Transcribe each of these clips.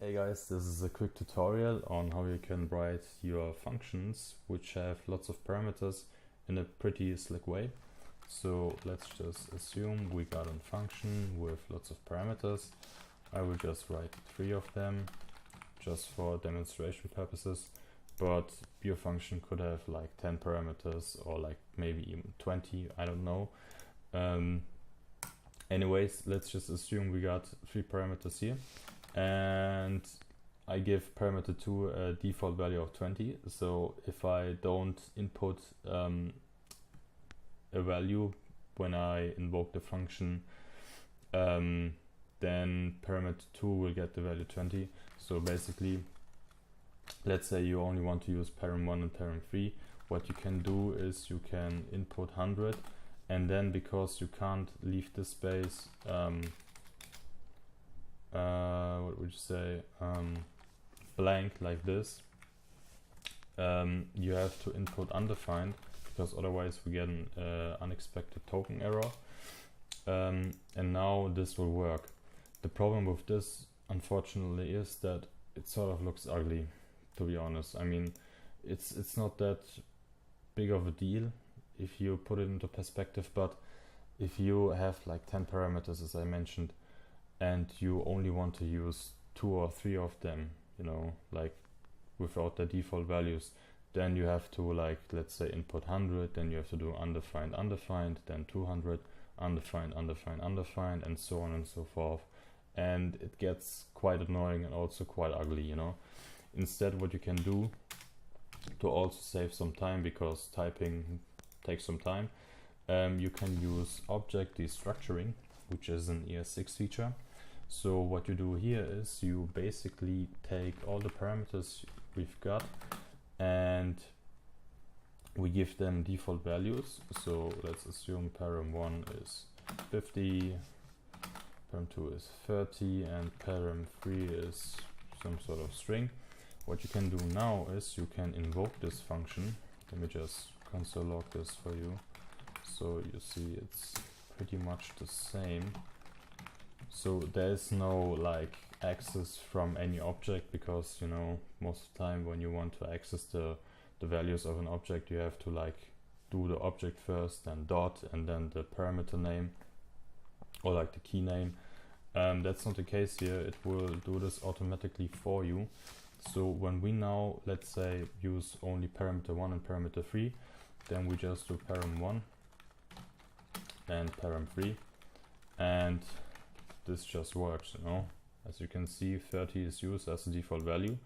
Hey guys, this is a quick tutorial on how you can write your functions which have lots of parameters in a pretty slick way. So let's just assume we got a function with lots of parameters. I will just write 3 of them just for demonstration purposes, but your function could have like 10 parameters or like maybe even 20, I don't know. Anyways, let's just assume we got 3 parameters here. And I give parameter 2 a default value of 20. So if I don't input a value when I invoke the function, then parameter 2 will get the value 20. So basically, let's say you only want to use param 1 and param 3. What you can do is you can input 100, and then because you can't leave the space, what would you say, blank like this, you have to input undefined, because otherwise we get an unexpected token error, and now this will work. The problem with this, unfortunately, is that it sort of looks ugly, to be honest. I mean, it's not that big of a deal if you put it into perspective, but if you have like 10 parameters, as I mentioned, and you only want to use 2 or 3 of them, you know, like without the default values, then you have to, like, let's say input 100, then you have to do undefined, undefined, then 200, undefined, undefined, undefined, and so on and so forth. And it gets quite annoying and also quite ugly, you know. Instead, what you can do to also save some time, because typing takes some time, you can use object destructuring, which is an ES6 feature. So what you do here is you basically take all the parameters we've got and we give them default values. So let's assume param 1 is 50, param 2 is 30, and param 3 is some sort of string. What you can do now is you can invoke this function. Let me just console log this for you. So you see it's pretty much the same. So there's no like access from any object, because, you know, most of the time when you want to access the values of an object, you have to like do the object first, then dot, and then the parameter name, or like the key name. That's not the case here. It will do this automatically for you. So when we now, let's say, use only parameter 1 and parameter 3, then we just do param 1 and param 3, and this just works, you know. As you can see, 30 is used as a default value,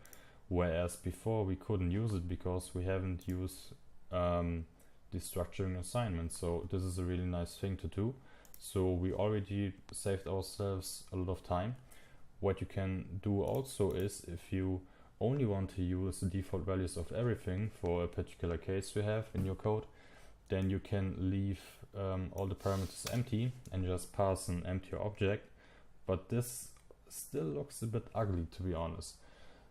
whereas before we couldn't use it because we haven't used the structuring assignment. So this is a really nice thing to do. So we already saved ourselves a lot of time. What you can do also is, if you only want to use the default values of everything for a particular case you have in your code, then you can leave all the parameters empty and just pass an empty object. But this still looks a bit ugly, to be honest.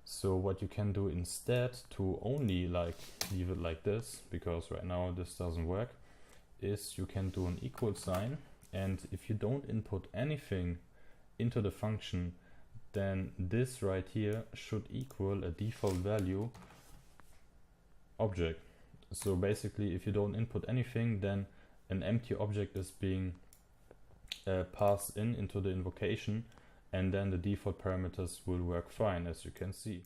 So what you can do instead, to only like leave it like this, because right now this doesn't work, is you can do an equal sign, and if you don't input anything into the function, then this right here should equal a default value object. So basically, if you don't input anything, then an empty object is being passed into the invocation, and then the default parameters will work fine, as you can see.